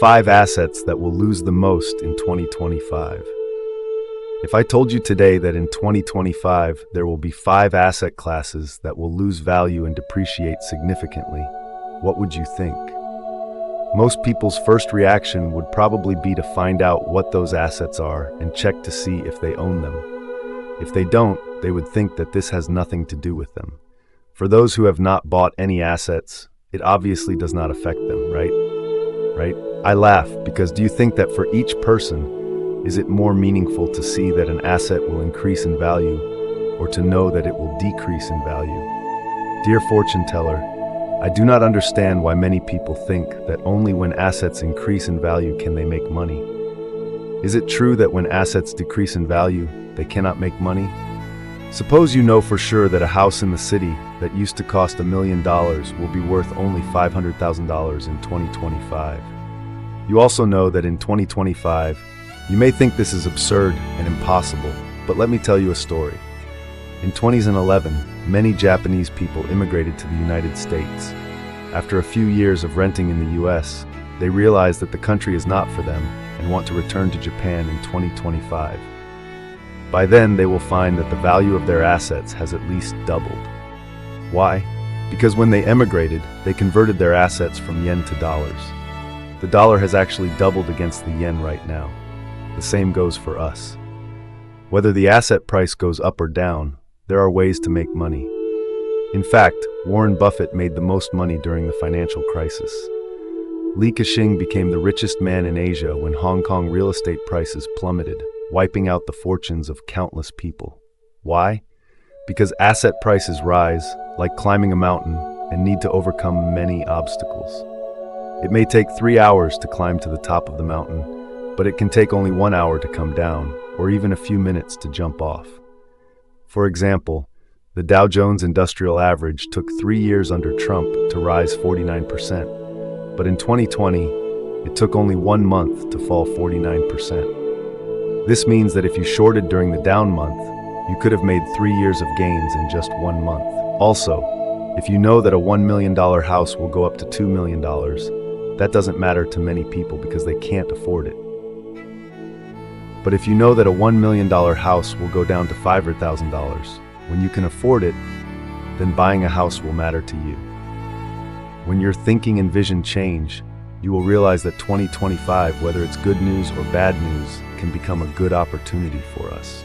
5 assets that will lose the most in 2025. If I told you today that in 2025 there will be 5 asset classes that will lose value and depreciate significantly, what would you think? Most people's first reaction would probably be to find out what those assets are and check to see if they own them. If they don't, they would think that this has nothing to do with them. For those who have not bought any assets, it obviously does not affect them, right? I laugh because do you think that for each person, is it more meaningful to see that an asset will increase in value or to know that it will decrease in value? Dear fortune teller, I do not understand why many people think that only when assets increase in value can they make money. Is it true that when assets decrease in value, they cannot make money? Suppose you know for sure that a house in the city that used to cost $1 million will be worth only $500,000 in 2025. You also know that in 2025, you may think this is absurd and impossible, but let me tell you a story. In 2011, many Japanese people immigrated to the United States. After a few years of renting in the US, they realized that the country is not for them and want to return to Japan in 2025. By then, they will find that the value of their assets has at least doubled. Why? Because when they emigrated, they converted their assets from yen to dollars. The dollar has actually doubled against the yen right now. The same goes for us. Whether the asset price goes up or down, there are ways to make money. In fact, Warren Buffett made the most money during the financial crisis. Li Ka-shing became the richest man in Asia when Hong Kong real estate prices plummeted, wiping out the fortunes of countless people. Why? Because asset prices rise, like climbing a mountain, and need to overcome many obstacles. It may take 3 hours to climb to the top of the mountain, but it can take only 1 hour to come down, or even a few minutes to jump off. For example, the Dow Jones Industrial Average took 3 years under Trump to rise 49%, but in 2020, it took only 1 month to fall 49%. This means that if you shorted during the down month, you could have made 3 years of gains in just 1 month. Also, if you know that a $1 million house will go up to $2 million, that doesn't matter to many people because they can't afford it. But if you know that a $1 million house will go down to $500,000 when you can afford it, then buying a house will matter to you. When your thinking and vision change, you will realize that 2025, whether it's good news or bad news, can become a good opportunity for us.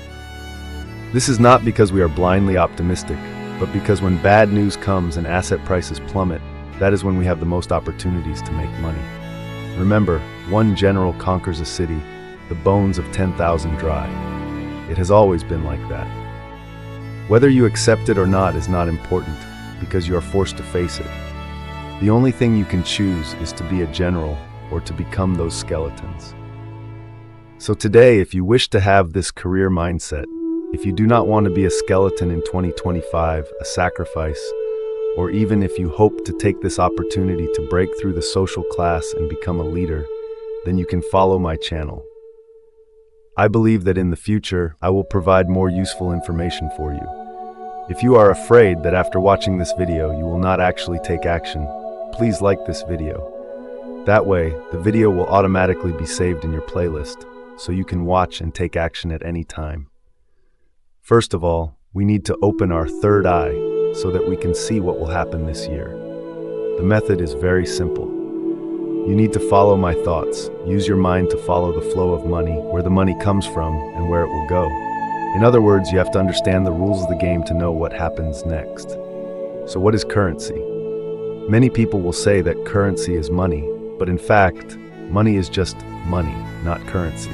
This is not because we are blindly optimistic, but because when bad news comes and asset prices plummet, that is when we have the most opportunities to make money. Remember, one general conquers a city, the bones of 10,000 dry. It has always been like that. Whether you accept it or not is not important, because you are forced to face it. The only thing you can choose is to be a general or to become those skeletons. So today, if you wish to have this career mindset, if you do not want to be a skeleton in 2025, a sacrifice, or even if you hope to take this opportunity to break through the social class and become a leader, then you can follow my channel. I believe that in the future, I will provide more useful information for you. If you are afraid that after watching this video, you will not actually take action, please like this video. That way, the video will automatically be saved in your playlist, so you can watch and take action at any time. First of all, we need to open our third eye so that we can see what will happen this year. The method is very simple. You need to follow my thoughts. Use your mind to follow the flow of money, where the money comes from and where it will go. In other words, you have to understand the rules of the game to know what happens next. So what is currency? Many people will say that currency is money, but in fact, money is just money, not currency.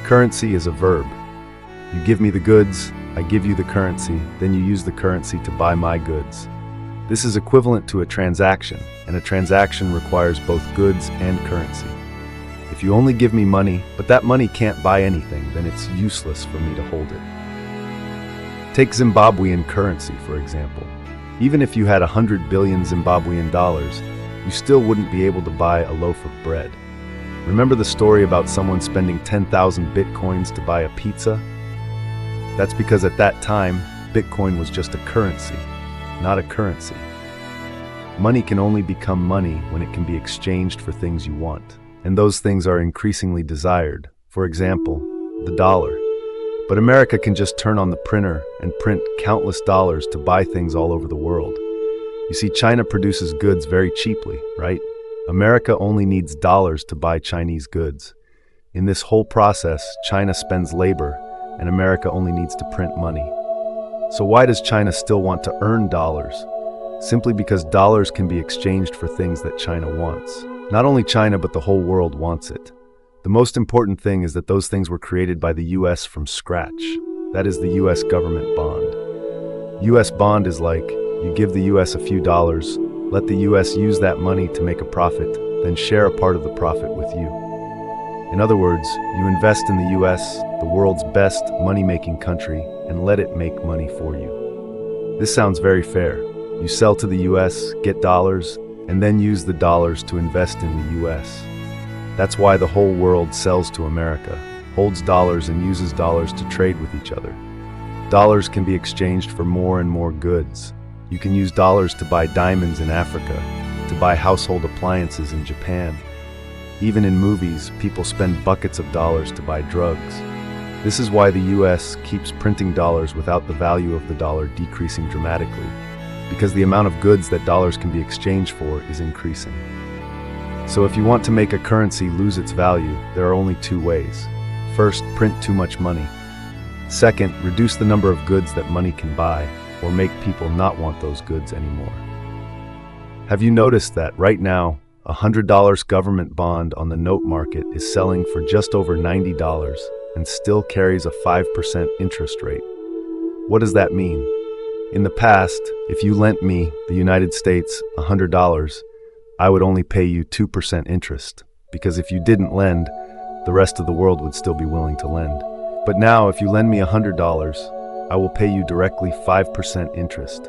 Currency is a verb. You give me the goods, I give you the currency, then you use the currency to buy my goods. This is equivalent to a transaction, and a transaction requires both goods and currency. If you only give me money, but that money can't buy anything, then it's useless for me to hold it. Take Zimbabwean currency, for example. Even if you had 100 billion Zimbabwean dollars, you still wouldn't be able to buy a loaf of bread. Remember the story about someone spending 10,000 bitcoins to buy a pizza? That's because at that time, Bitcoin was just a currency, not a currency. Money can only become money when it can be exchanged for things you want. and those things are increasingly desired. For example, the dollar. But America can just turn on the printer and print countless dollars to buy things all over the world. You see, China produces goods very cheaply, right? America only needs dollars to buy Chinese goods. In this whole process, China spends labor, and America only needs to print money. So why does China still want to earn dollars? Simply because dollars can be exchanged for things that China wants. Not only China, but the whole world wants it. The most important thing is that those things were created by the US from scratch. That is the US government bond. US bond is like, you give the US a few dollars, let the US use that money to make a profit, then share a part of the profit with you. In other words, you invest in the US, the world's best money-making country, and let it make money for you. This sounds very fair. You sell to the US, get dollars, and then use the dollars to invest in the US. That's why the whole world sells to America, holds dollars and uses dollars to trade with each other. Dollars can be exchanged for more and more goods. You can use dollars to buy diamonds in Africa, to buy household appliances in Japan. Even in movies, people spend buckets of dollars to buy drugs. This is why the US keeps printing dollars without the value of the dollar decreasing dramatically, because the amount of goods that dollars can be exchanged for is increasing. So if you want to make a currency lose its value, there are only two ways. First, print too much money. Second, reduce the number of goods that money can buy, or make people not want those goods anymore. Have you noticed that right now, a $100 government bond on the note market is selling for just over $90 and still carries a 5% interest rate? What does that mean? In the past, if you lent me, the United States, $100, I would only pay you 2% interest, because if you didn't lend, the rest of the world would still be willing to lend. But now, if you lend me $100, I will pay you directly 5% interest.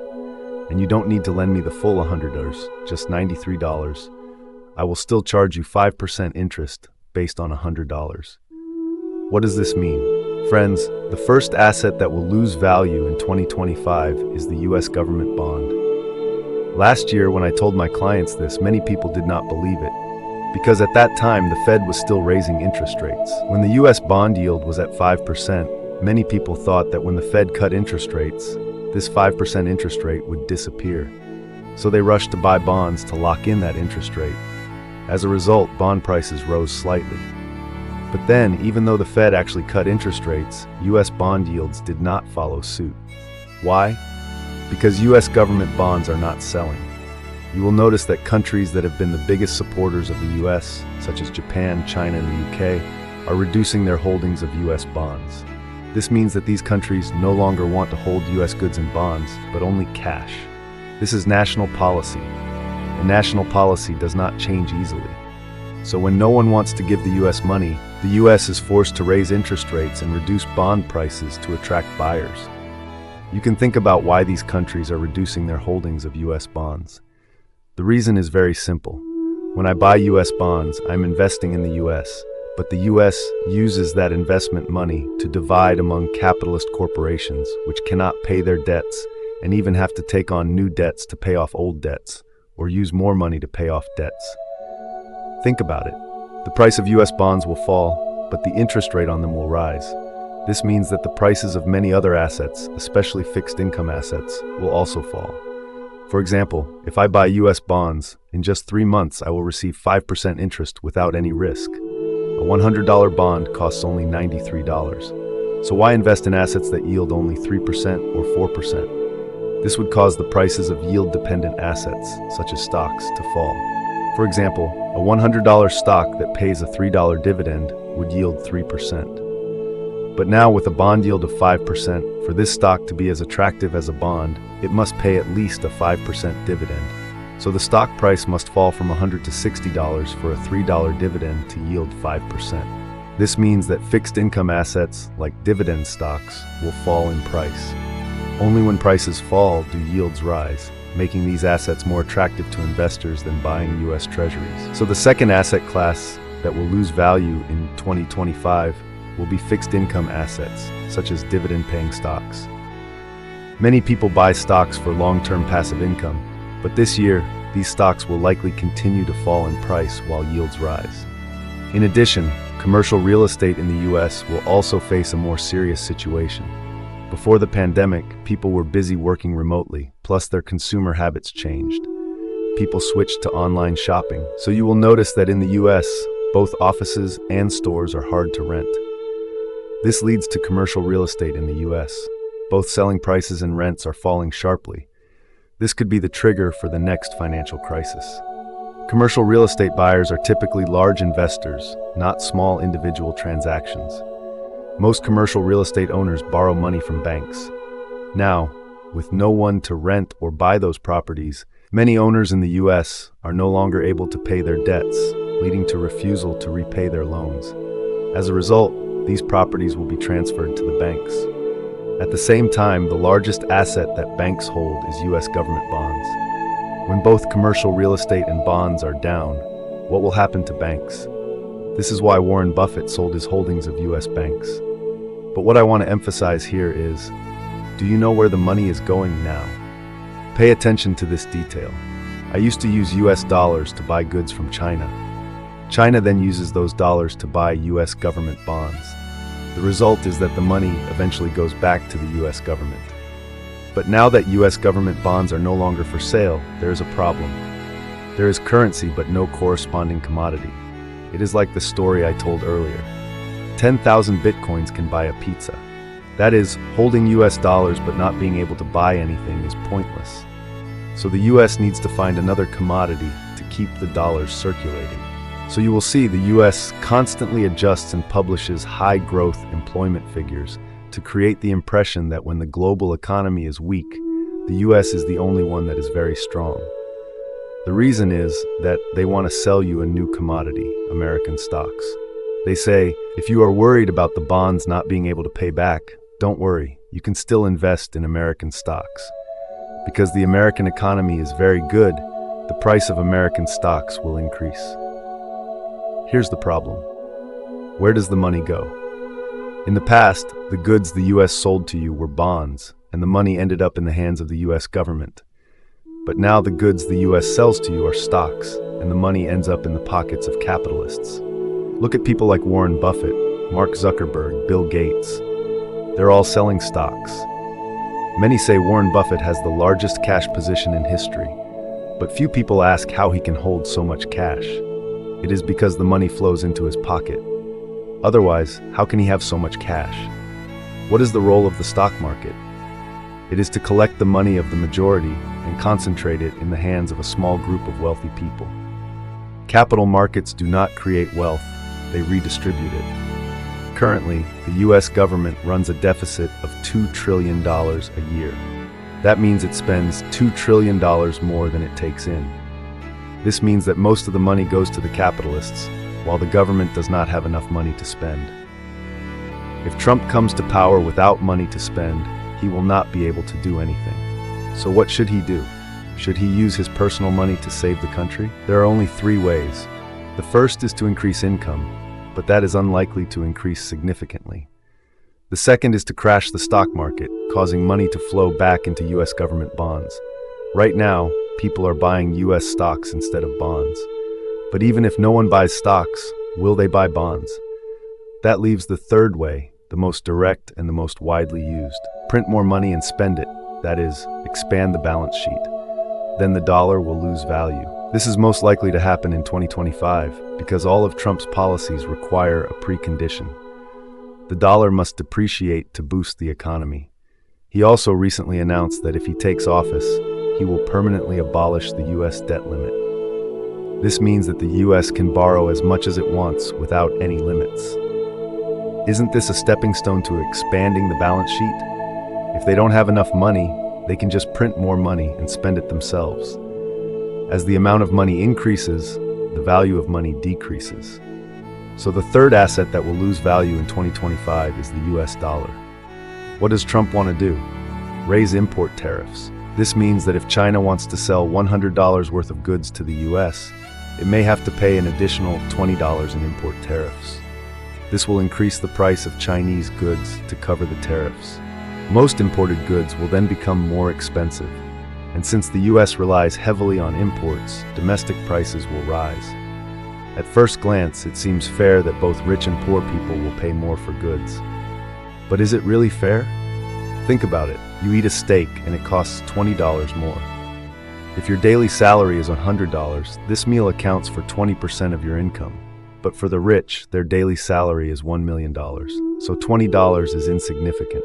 And you don't need to lend me the full $100, just $93. I will still charge you 5% interest based on $100. What does this mean? Friends, the first asset that will lose value in 2025 is the US government bond. Last year, when I told my clients this, many people did not believe it, because at that time the Fed was still raising interest rates. When the US bond yield was at 5%, many people thought that when the Fed cut interest rates, this 5% interest rate would disappear. So they rushed to buy bonds to lock in that interest rate. As a result, bond prices rose slightly. But then, even though the Fed actually cut interest rates, US bond yields did not follow suit. Why? Because US government bonds are not selling. You will notice that countries that have been the biggest supporters of the US, such as Japan, China, and the UK, are reducing their holdings of US bonds. This means that these countries no longer want to hold US goods and bonds, but only cash. This is national policy, and national policy does not change easily. So when no one wants to give the US money, the US is forced to raise interest rates and reduce bond prices to attract buyers. You can think about why these countries are reducing their holdings of US bonds. The reason is very simple. When I buy US bonds, I'm investing in the US, but the US uses that investment money to divide among capitalist corporations, which cannot pay their debts and even have to take on new debts to pay off old debts, or use more money to pay off debts. Think about it. The price of US bonds will fall, but the interest rate on them will rise. This means that the prices of many other assets, especially fixed income assets, will also fall. For example, if I buy US bonds, in just 3 months I will receive 5% interest without any risk. A $100 bond costs only $93. So why invest in assets that yield only 3% or 4%? This would cause the prices of yield-dependent assets, such as stocks, to fall. For example, a $100 stock that pays a $3 dividend would yield 3%. But now with a bond yield of 5%, for this stock to be as attractive as a bond, it must pay at least a 5% dividend. So the stock price must fall from $100 to $60 for a $3 dividend to yield 5%. This means that fixed income assets, like dividend stocks, will fall in price. Only when prices fall do yields rise, making these assets more attractive to investors than buying US Treasuries. So the second asset class that will lose value in 2025 will be fixed income assets, such as dividend-paying stocks. Many people buy stocks for long-term passive income, but this year, these stocks will likely continue to fall in price while yields rise. In addition, commercial real estate in the US will also face a more serious situation. Before the pandemic, people were busy working remotely, plus their consumer habits changed. People switched to online shopping, so you will notice that in the US, both offices and stores are hard to rent. This leads to commercial real estate in the US. Both selling prices and rents are falling sharply. This could be the trigger for the next financial crisis. Commercial real estate buyers are typically large investors, not small individual transactions. Most commercial real estate owners borrow money from banks. Now, with no one to rent or buy those properties, many owners in the US are no longer able to pay their debts, leading to refusal to repay their loans. As a result, these properties will be transferred to the banks. At the same time, the largest asset that banks hold is US government bonds. When both commercial real estate and bonds are down, what will happen to banks? This is why Warren Buffett sold his holdings of US banks. But what I want to emphasize here is, do you know where the money is going now? Pay attention to this detail. I used to use US dollars to buy goods from China. China then uses those dollars to buy US government bonds. The result is that the money eventually goes back to the US government. But now that US government bonds are no longer for sale, there is a problem. There is currency but no corresponding commodity. It is like the story I told earlier. 10,000 bitcoins can buy a pizza. That is, holding US dollars but not being able to buy anything is pointless. So the US needs to find another commodity to keep the dollars circulating. So you will see the US constantly adjusts and publishes high-growth employment figures to create the impression that when the global economy is weak, the US is the only one that is very strong. The reason is that they want to sell you a new commodity, American stocks. They say, if you are worried about the bonds not being able to pay back, don't worry, you can still invest in American stocks. Because the American economy is very good, the price of American stocks will increase. Here's the problem. Where does the money go? In the past, the goods the US sold to you were bonds, and the money ended up in the hands of the US government. But now the goods the US sells to you are stocks, and the money ends up in the pockets of capitalists. Look at people like Warren Buffett, Mark Zuckerberg, Bill Gates. They're all selling stocks. Many say Warren Buffett has the largest cash position in history, but few people ask how he can hold so much cash. It is because the money flows into his pocket. Otherwise, how can he have so much cash? What is the role of the stock market? It is to collect the money of the majority and concentrate it in the hands of a small group of wealthy people. Capital markets do not create wealth, they redistribute it. Currently, the US government runs a deficit of $2 trillion a year. That means it spends $2 trillion more than it takes in. This means that most of the money goes to the capitalists, while the government does not have enough money to spend. If Trump comes to power without money to spend, he will not be able to do anything. So what should he do? Should he use his personal money to save the country? There are only 3 ways. The first is to increase income, but that is unlikely to increase significantly. The second is to crash the stock market, causing money to flow back into US government bonds. Right now, people are buying US stocks instead of bonds. But even if no one buys stocks, will they buy bonds? That leaves the third way, the most direct and the most widely used. Print more money and spend it, that is, expand the balance sheet. Then the dollar will lose value. This is most likely to happen in 2025 because all of Trump's policies require a precondition. The dollar must depreciate to boost the economy. He also recently announced that if he takes office, he will permanently abolish the US debt limit. This means that the US can borrow as much as it wants without any limits. Isn't this a stepping stone to expanding the balance sheet? If they don't have enough money, they can just print more money and spend it themselves. As the amount of money increases, the value of money decreases. So the third asset that will lose value in 2025 is the US dollar. What does Trump want to do? Raise import tariffs. This means that if China wants to sell $100 worth of goods to the US, it may have to pay an additional $20 in import tariffs. This will increase the price of Chinese goods to cover the tariffs. Most imported goods will then become more expensive, and since the US relies heavily on imports, domestic prices will rise. At first glance, it seems fair that both rich and poor people will pay more for goods. But is it really fair? Think about it. You eat a steak and it costs $20 more. If your daily salary is $100, this meal accounts for 20% of your income. But for the rich, their daily salary is $1 million, so $20 is insignificant.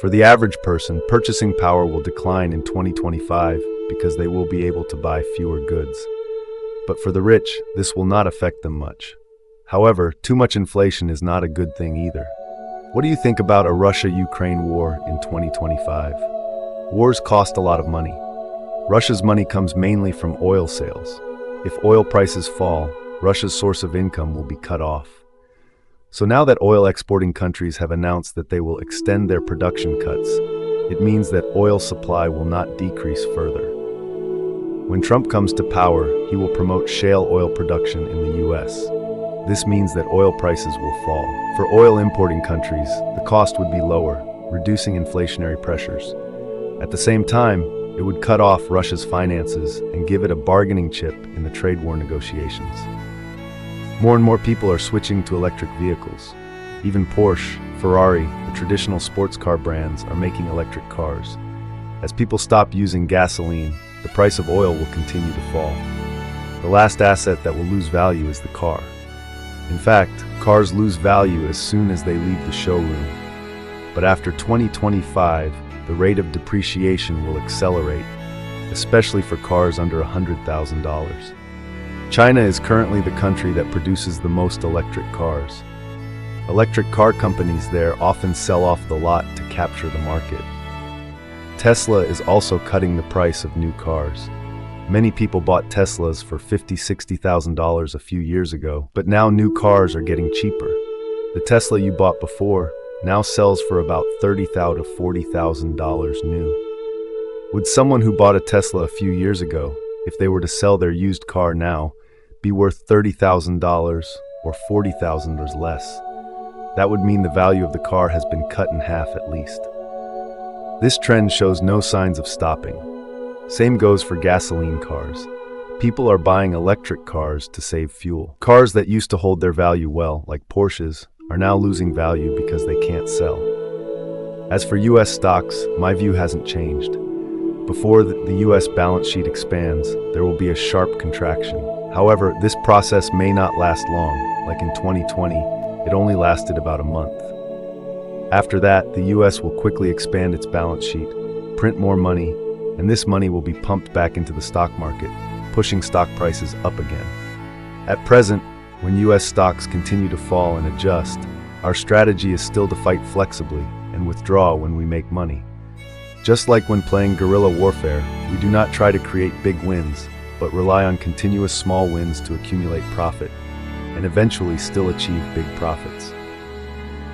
For the average person, purchasing power will decline in 2025 because they will be able to buy fewer goods. But for the rich, this will not affect them much. However, too much inflation is not a good thing either. What do you think about a Russia-Ukraine war in 2025? Wars cost a lot of money. Russia's money comes mainly from oil sales. If oil prices fall, Russia's source of income will be cut off. So now that oil exporting countries have announced that they will extend their production cuts, it means that oil supply will not decrease further. When Trump comes to power, he will promote shale oil production in the US. This means that oil prices will fall. For oil importing countries, the cost would be lower, reducing inflationary pressures. At the same time, it would cut off Russia's finances and give it a bargaining chip in the trade war negotiations. More and more people are switching to electric vehicles. Even Porsche, Ferrari, the traditional sports car brands are making electric cars. As people stop using gasoline, the price of oil will continue to fall. The last asset that will lose value is the car. In fact, cars lose value as soon as they leave the showroom. But after 2025, the rate of depreciation will accelerate, especially for cars under $100,000. China is currently the country that produces the most electric cars. Electric car companies there often sell off the lot to capture the market. Tesla is also cutting the price of new cars. Many people bought Teslas for $50,000, $60,000 a few years ago, but now new cars are getting cheaper. The Tesla you bought before now sells for about $30,000 to $40,000 new. Would someone who bought a Tesla a few years ago, if they were to sell their used car now, be worth $30,000 or $40,000 less? That would mean the value of the car has been cut in half at least. This trend shows no signs of stopping. Same goes for gasoline cars. People are buying electric cars to save fuel. Cars that used to hold their value well, like Porsches, are now losing value because they can't sell. As for US stocks, my view hasn't changed. Before the US balance sheet expands, there will be a sharp contraction. However, this process may not last long. Like in 2020, it only lasted about a month. After that, the US will quickly expand its balance sheet, print more money, and this money will be pumped back into the stock market, pushing stock prices up again. At present, when US stocks continue to fall and adjust, our strategy is still to fight flexibly and withdraw when we make money. Just like when playing guerrilla warfare, we do not try to create big wins, but rely on continuous small wins to accumulate profit, and eventually still achieve big profits.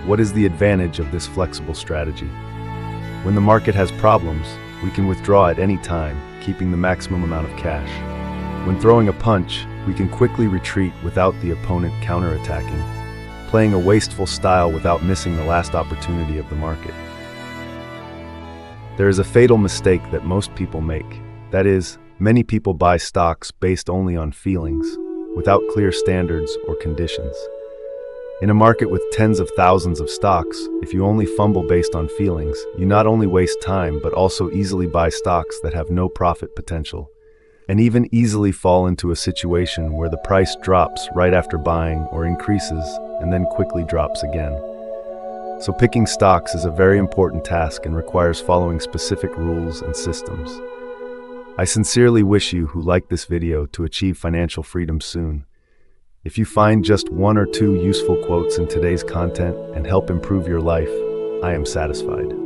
What is the advantage of this flexible strategy? When the market has problems, we can withdraw at any time, keeping the maximum amount of cash. When throwing a punch, we can quickly retreat without the opponent counterattacking, playing a wasteful style without missing the last opportunity of the market. There is a fatal mistake that most people make. That is, many people buy stocks based only on feelings, without clear standards or conditions. In a market with tens of thousands of stocks, if you only fumble based on feelings, you not only waste time but also easily buy stocks that have no profit potential, and even easily fall into a situation where the price drops right after buying or increases and then quickly drops again. So picking stocks is a very important task and requires following specific rules and systems. I sincerely wish you who like this video to achieve financial freedom soon. If you find just one or two useful quotes in today's content and help improve your life, I am satisfied.